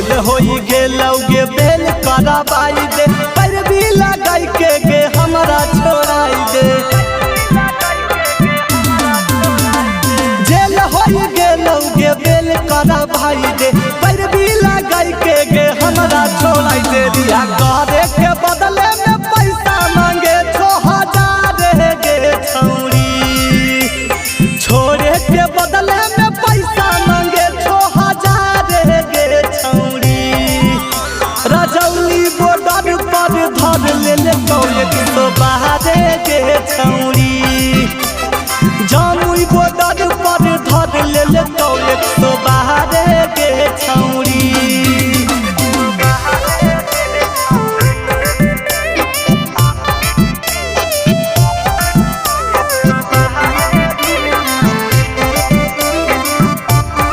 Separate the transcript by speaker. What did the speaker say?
Speaker 1: जेल होई गेलौगे बेल कराबाई दे, पैरवी लगाई के गे हमरा छोड़ाई दे। जेल होई गेलौगे बेल कराबाई दे, पैरवी लगाई के गे हमरा छोड़ाई दे। रिहा करे के बदले में पैसा मांगे 6000 गे छौरी, छोड़े के बदले में पैसा मांगे 6000 गे छौरी। रजौली बॉर्डर पर धर ले तो 112 गे छौरी, जामुई बॉर्डर पर धर ले तो